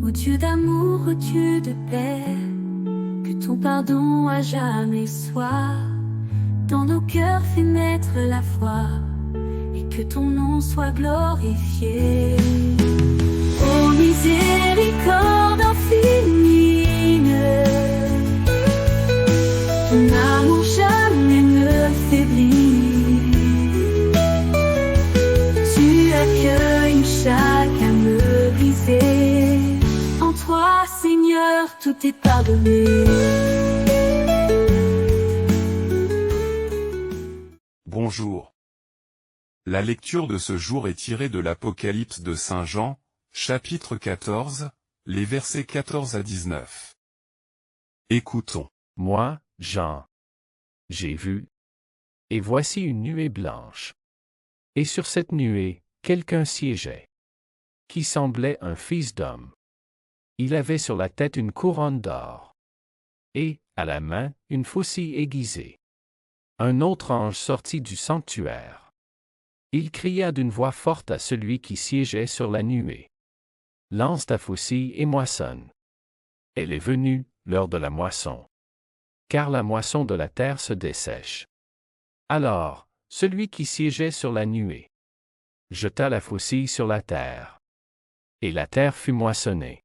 Ô Dieu d'amour, ô Dieu de paix, que ton pardon à jamais soit dans nos cœurs, fait naître la foi, et que ton nom soit glorifié. Ô miséricorde infinie, ton amour jamais ne faiblit. Tu accueilles chaque âme brisée. En toi, Seigneur, tout est pardonné. Bonjour. La lecture de ce jour est tirée de l'Apocalypse de Saint Jean, chapitre 14, les versets 14 à 19. Écoutons. Moi, Jean, j'ai vu, et voici une nuée blanche. Et sur cette nuée, quelqu'un siégeait, qui semblait un fils d'homme. Il avait sur la tête une couronne d'or, et, à la main, une faucille aiguisée. Un autre ange sortit du sanctuaire. Il cria d'une voix forte à celui qui siégeait sur la nuée. Lance ta faucille et moissonne. Elle est venue, l'heure de la moisson. Car la moisson de la terre se dessèche. Alors, celui qui siégeait sur la nuée jeta la faucille sur la terre. Et la terre fut moissonnée.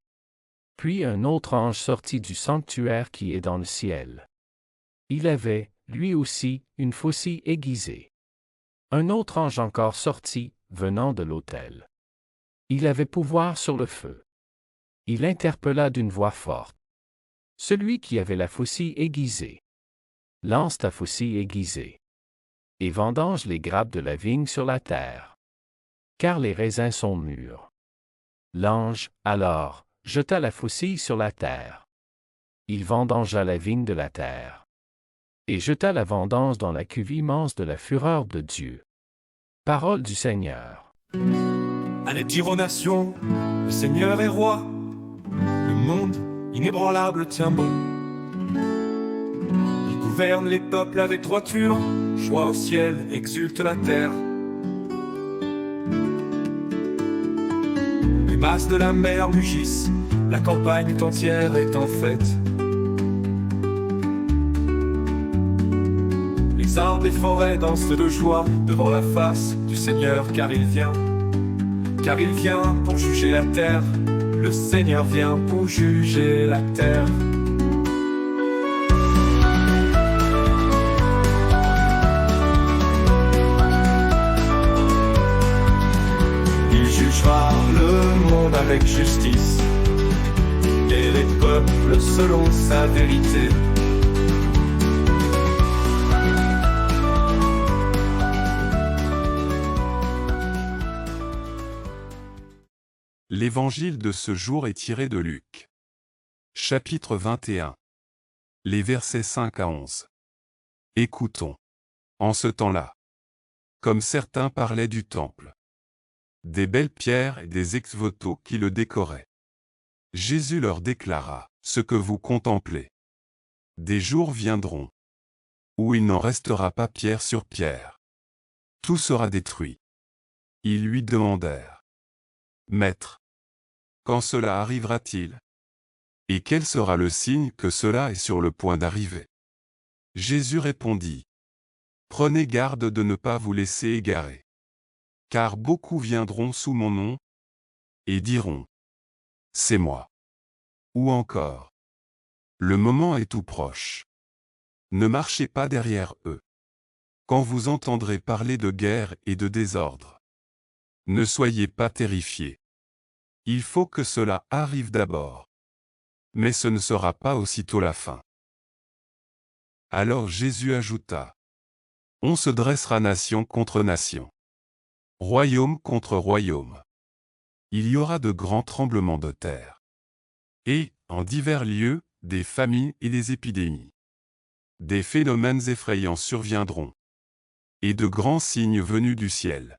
Puis un autre ange sortit du sanctuaire qui est dans le ciel. Il avait, lui aussi, une faucille aiguisée. Un autre ange encore sortit, venant de l'autel. Il avait pouvoir sur le feu. Il interpella d'une voix forte celui qui avait la faucille aiguisée. Lance ta faucille aiguisée. Et vendange les grappes de la vigne sur la terre. Car les raisins sont mûrs. L'ange, alors, jeta la faucille sur la terre. Il vendangea la vigne de la terre. Et jeta la vendange dans la cuve immense de la fureur de Dieu. Parole du Seigneur. Allez dire aux nations, le Seigneur est roi. Le monde inébranlable tient bon. Il gouverne les peuples avec droiture. Joie au ciel, exulte la terre. Les masses de la mer mugissent. La campagne tout entière est en fête. Les arbres et forêts dansent de joie devant la face du Seigneur, car il vient pour juger la terre. Le Seigneur vient pour juger la terre. Il jugera le monde avec justice et les peuples selon sa vérité. L'évangile de ce jour est tiré de Luc. Chapitre 21. Les versets 5 à 11. Écoutons. En ce temps-là, comme certains parlaient du temple, des belles pierres et des ex-voto qui le décoraient, Jésus leur déclara, ce que vous contemplez. Des jours viendront, où il n'en restera pas pierre sur pierre. Tout sera détruit. Ils lui demandèrent, Maître, quand cela arrivera-t-il? Et quel sera le signe que cela est sur le point d'arriver? Jésus répondit, Prenez garde de ne pas vous laisser égarer. Car beaucoup viendront sous mon nom, et diront, C'est moi. Ou encore, Le moment est tout proche. Ne marchez pas derrière eux. Quand vous entendrez parler de guerre et de désordre, ne soyez pas terrifiés. Il faut que cela arrive d'abord. Mais ce ne sera pas aussitôt la fin. Alors Jésus ajouta, On se dressera nation contre nation, royaume contre royaume. Il y aura de grands tremblements de terre. Et, en divers lieux, des famines et des épidémies. Des phénomènes effrayants surviendront. Et de grands signes venus du ciel.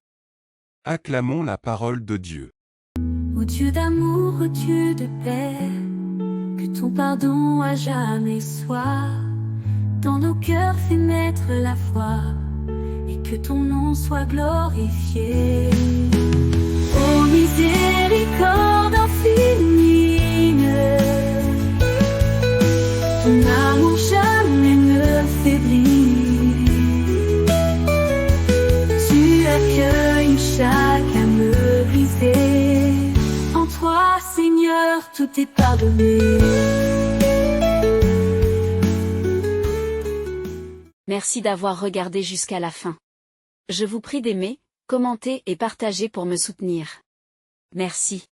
Acclamons la parole de Dieu. Ô Dieu d'amour, ô Dieu de paix, que ton pardon à jamais soit dans nos cœurs, fait naître la foi, et que ton nom soit glorifié. Ô miséricorde infinie, toi, Seigneur, tout est pardonné. Merci d'avoir regardé jusqu'à la fin. Je vous prie d'aimer, commenter et partager pour me soutenir. Merci.